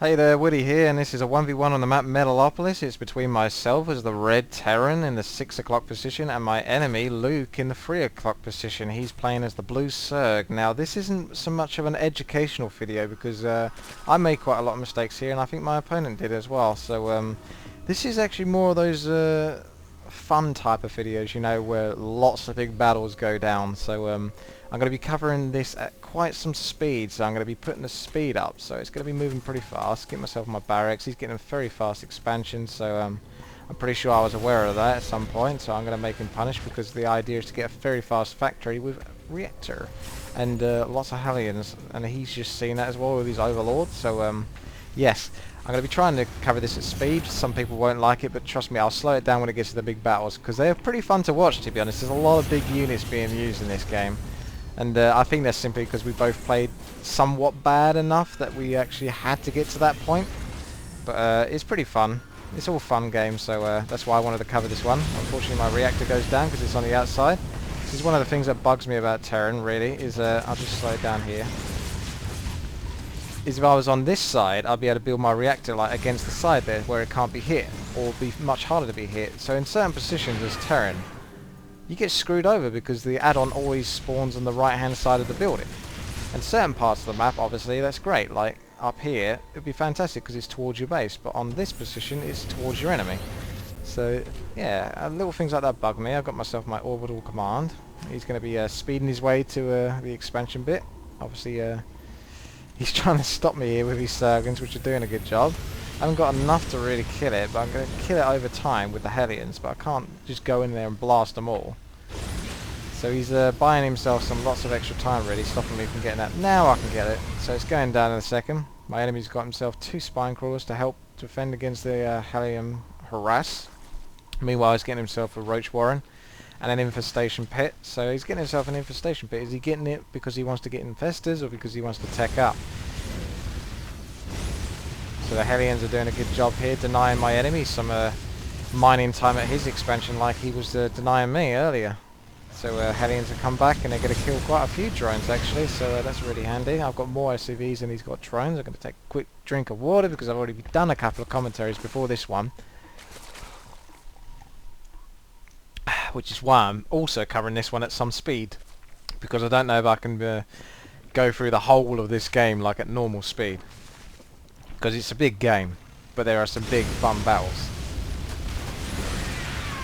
Hey there, Woody here, and this is a 1v1 on the map Metalopolis. It's between myself as the red Terran in the 6 o'clock position and my enemy Luke in the 3 o'clock position. He's playing as the blue Zerg. Now this isn't so much of an educational video because I made quite a lot of mistakes here and I think my opponent did as well. So this is actually more of those fun type of videos, you know, where lots of big battles go down. So I'm going to be covering this at quite some speed, so I'm going to be putting the speed up, so it's going to be moving pretty fast. Get myself my barracks. He's getting a very fast expansion, so I'm pretty sure I was aware of that at some point, so I'm going to make him punish because the idea is to get a very fast factory with reactor and lots of Hellions, and he's just seen that as well with his overlord. So yes, I'm going to be trying to cover this at speed. Some people won't like it, but trust me, I'll slow it down when it gets to the big battles because they're pretty fun to watch, to be honest. There's a lot of big units being used in this game. And I think that's simply because we both played somewhat bad enough that we actually had to get to that point. But it's pretty fun. It's all fun games, so that's why I wanted to cover this one. Unfortunately, my reactor goes down because it's on the outside. This is one of the things that bugs me about Terran, really, is I'll just slow it down here. Is if I was on this side, I'd be able to build my reactor like against the side there, where it can't be hit, or be much harder to be hit. So in certain positions as Terran, you get screwed over because the add-on always spawns on the right-hand side of the building. And certain parts of the map, obviously, that's great. Like up here, it'd be fantastic because it's towards your base, but on this position, it's towards your enemy. So yeah, little things like that bug me. I've got myself my orbital command. He's going to be speeding his way to the expansion bit. Obviously, he's trying to stop me here with his Zergans, which are doing a good job. I haven't got enough to really kill it, but I'm going to kill it over time with the Hellions, but I can't just go in there and blast them all. So he's buying himself lots of extra time, really, stopping me from getting that. Now I can get it. So it's going down in a second. My enemy's got himself 2 spine crawlers to help defend against the Hellion harass. Meanwhile, he's getting himself a roach warren and an infestation pit. So he's getting himself an infestation pit. Is he getting it because he wants to get infestors or because he wants to tech up? So the Hellions are doing a good job here, denying my enemy some mining time at his expansion like he was denying me earlier. So Hellions have come back and they're going to kill quite a few drones actually, so that's really handy. I've got more SCVs and he's got drones. I'm going to take a quick drink of water because I've already done a couple of commentaries before this one. Which is why I'm also covering this one at some speed, because I don't know if I can go through the whole of this game like at normal speed. Because it's a big game, but there are some big fun battles.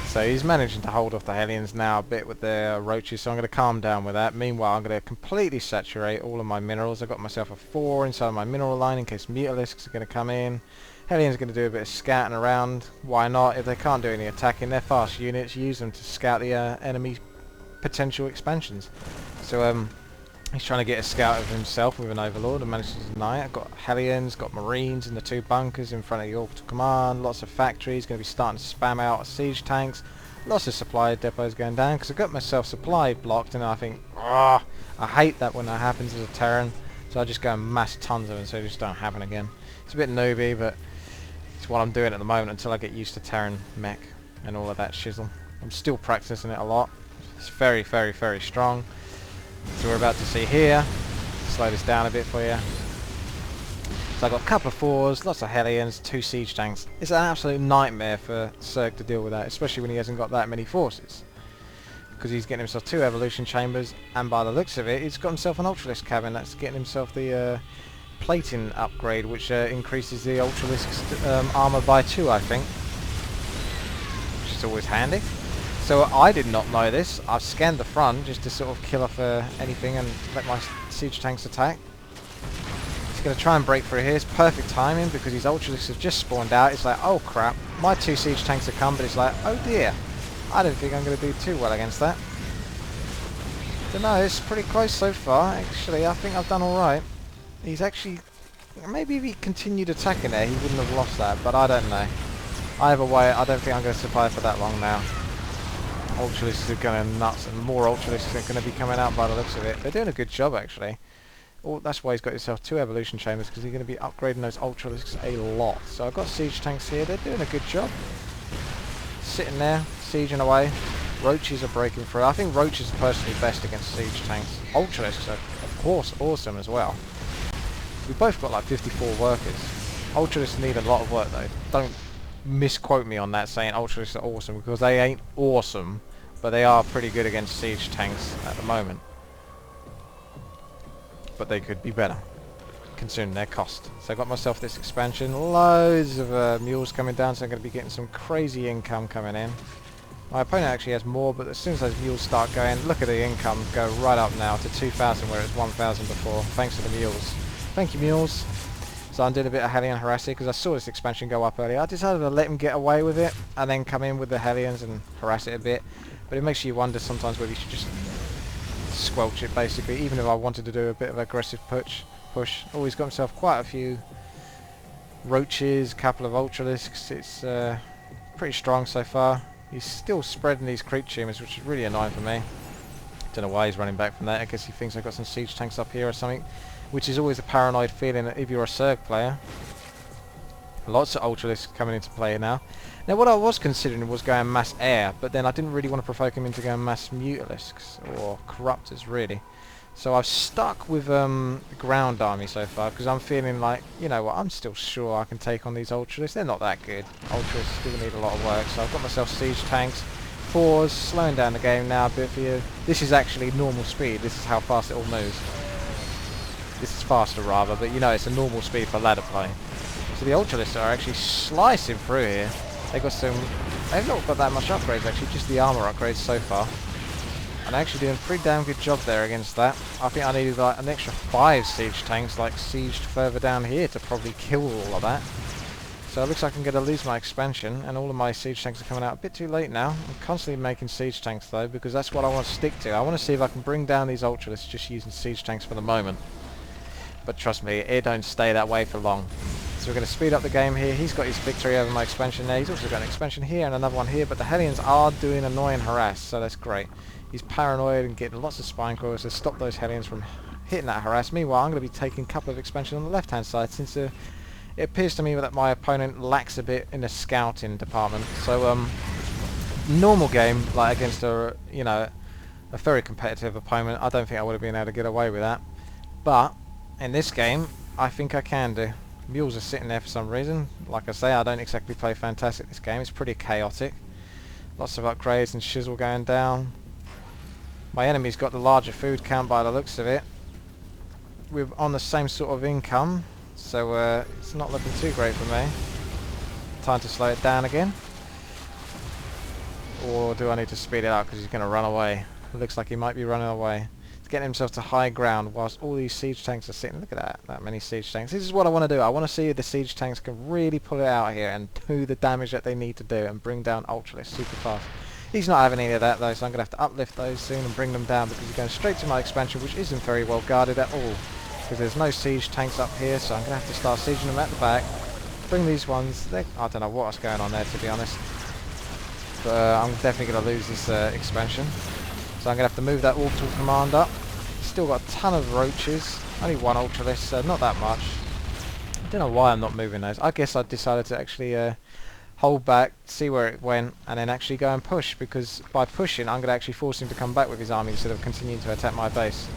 So he's managing to hold off the Hellions now a bit with the roaches, so I'm going to calm down with that. Meanwhile, I'm going to completely saturate all of my minerals. I've got myself a 4 inside of my mineral line in case Metalisks are going to come in. Hellions are going to do a bit of scouting around. Why not? If they can't do any attacking, they're fast units. Use them to scout the enemy potential expansions. So he's trying to get a scout of himself with an overlord and manages to deny it. I've got Hellions, got Marines in the 2 bunkers in front of the orbital command, lots of factories, going to be starting to spam out siege tanks, lots of supply depots going down because I've got myself supply blocked and I think, ah, I hate that when that happens as a Terran, so I just go and mass tons of them so they just don't happen again. It's a bit newbie, but it's what I'm doing at the moment until I get used to Terran mech and all of that shizzle. I'm still practicing it a lot. It's very, very, very strong. So we're about to see here. Slow this down a bit for you. So I've got a couple of 4s, lots of Hellions, 2 siege tanks. It's an absolute nightmare for Zerg to deal with that, especially when he hasn't got that many forces. Because he's getting himself 2 evolution chambers, and by the looks of it, he's got himself an Ultralisk cabin. That's getting himself the plating upgrade, which increases the Ultralisk's armor by 2, I think. Which is always handy. So I did not know this. I've scanned the front just to sort of kill off anything and let my siege tanks attack. He's going to try and break through here. It's perfect timing because his Ultralisks have just spawned out. It's like, oh crap, my 2 siege tanks have come, but it's like, oh dear, I don't think I'm going to do too well against that. But no, it's pretty close so far. Actually, I think I've done alright. He's actually, maybe if he continued attacking there, he wouldn't have lost that, but I don't know. Either way, I don't think I'm going to survive for that long now. Ultralisks are going nuts, and more Ultralisks are going to be coming out by the looks of it. They're doing a good job, actually. Oh, that's why he's got himself 2 evolution chambers, because he's going to be upgrading those Ultralisks a lot. So I've got siege tanks here. They're doing a good job. Sitting there, sieging away. Roaches are breaking through. I think Roaches are personally best against siege tanks. Ultralisks are, of course, awesome as well. We've both got like 54 workers. Ultralisks need a lot of work though. Don't misquote me on that saying Ultralisks are awesome, because they ain't awesome, but they are pretty good against siege tanks at the moment. But they could be better, considering their cost. So I got myself this expansion, loads of mules coming down, so I'm going to be getting some crazy income coming in. My opponent actually has more, but as soon as those mules start going, look at the income go right up now to 2,000 where it was 1,000 before, thanks to the mules. Thank you, mules. So I'm doing a bit of Hellion harass here because I saw this expansion go up earlier. I decided to let him get away with it and then come in with the Hellions and harass it a bit. But it makes you wonder sometimes whether you should just squelch it basically, even if I wanted to do a bit of aggressive push. Oh, he's got himself quite a few roaches, a couple of Ultralisks. It's pretty strong so far. He's still spreading these creep tumors, which is really annoying for me. Don't know why he's running back from that. I guess he thinks I've got some siege tanks up here or something, which is always a paranoid feeling if you're a Zerg player. Lots of Ultralisks coming into play now. Now what I was considering was going mass air, but then I didn't really want to provoke him into going mass Metalisks, or Corruptors really. So I've stuck with ground army so far, because I'm feeling like, you know what, I'm still sure I can take on these Ultralisks. They're not that good. Ultralisks still need a lot of work, so I've got myself siege tanks. 4s, slowing down the game now a bit for you. This is actually normal speed. This is how fast it all moves. This is faster rather, but you know it's a normal speed for ladder play. So the Ultralisks are actually slicing through here. They've not got that much upgrades actually, just the armor upgrades so far. And they're actually doing a pretty damn good job there against that. I think I needed like an extra 5 siege tanks like sieged further down here to probably kill all of that. So it looks like I'm going to lose my expansion, and all of my siege tanks are coming out a bit too late now. I'm constantly making siege tanks though, because that's what I want to stick to. I want to see if I can bring down these Ultralisks just using siege tanks for the moment. But trust me, it don't stay that way for long. So we're going to speed up the game here. He's got his victory over my expansion there. He's also got an expansion here and another one here, but the Hellions are doing annoying harass, so that's great. He's paranoid and getting lots of spine crawlers to stop those Hellions from hitting that harass. Meanwhile, I'm going to be taking a couple of expansion on the left-hand side, since it appears to me that my opponent lacks a bit in the scouting department. So, normal game, like against a very competitive opponent, I don't think I would have been able to get away with that. But in this game, I think I can do. Mules are sitting there for some reason. Like I say, I don't exactly play fantastic this game. It's pretty chaotic. Lots of upgrades and shizzle going down. My enemy's got the larger food count by the looks of it. We're on the same sort of income, so it's not looking too great for me. Time to slow it down again. Or do I need to speed it up because he's going to run away? It looks like he might be running away. He's getting himself to high ground whilst all these siege tanks are sitting. Look at that many siege tanks. This is what I want to do. I want to see if the siege tanks can really pull it out here and do the damage that they need to do and bring down Ultralisks super fast. He's not having any of that though, so I'm going to have to uplift those soon and bring them down, because he's going straight to my expansion, which isn't very well guarded at all. Because there's no siege tanks up here, so I'm going to have to start sieging them at the back. Bring these ones. I don't know what's going on there, to be honest. But I'm definitely going to lose this expansion. So I'm going to have to move that orbital command up. Still got a ton of roaches. Only one Ultralisk, so not that much. I don't know why I'm not moving those. I guess I decided to actually hold back, see where it went, and then actually go and push, because by pushing I'm going to actually force him to come back with his army instead of continuing to attack my base.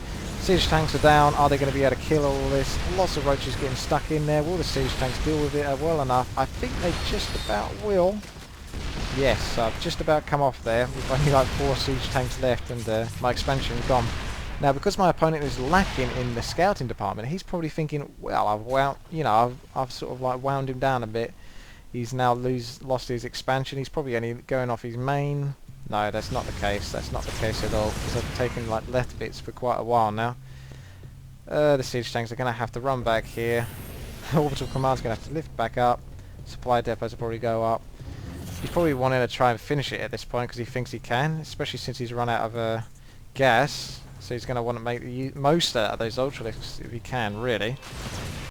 Siege tanks are down. Are they going to be able to kill all this? Lots of roaches getting stuck in there. Will the siege tanks deal with it well enough? I think they just about will. Yes, I've just about come off there with only like 4 siege tanks left and my expansion gone. Now, because my opponent is lacking in the scouting department, he's probably thinking, well, I've sort of like wound him down a bit. He's now lost his expansion. He's probably only going off his main. No, that's not the case. That's not the case at all, because I've taken like left bits for quite a while now. The siege tanks are going to have to run back here. Orbital command's going to have to lift back up. Supply depots will probably go up. He's probably wanting to try and finish it at this point because he thinks he can, especially since he's run out of gas. So he's going to want to make the most out of those Ultralisks if he can, really.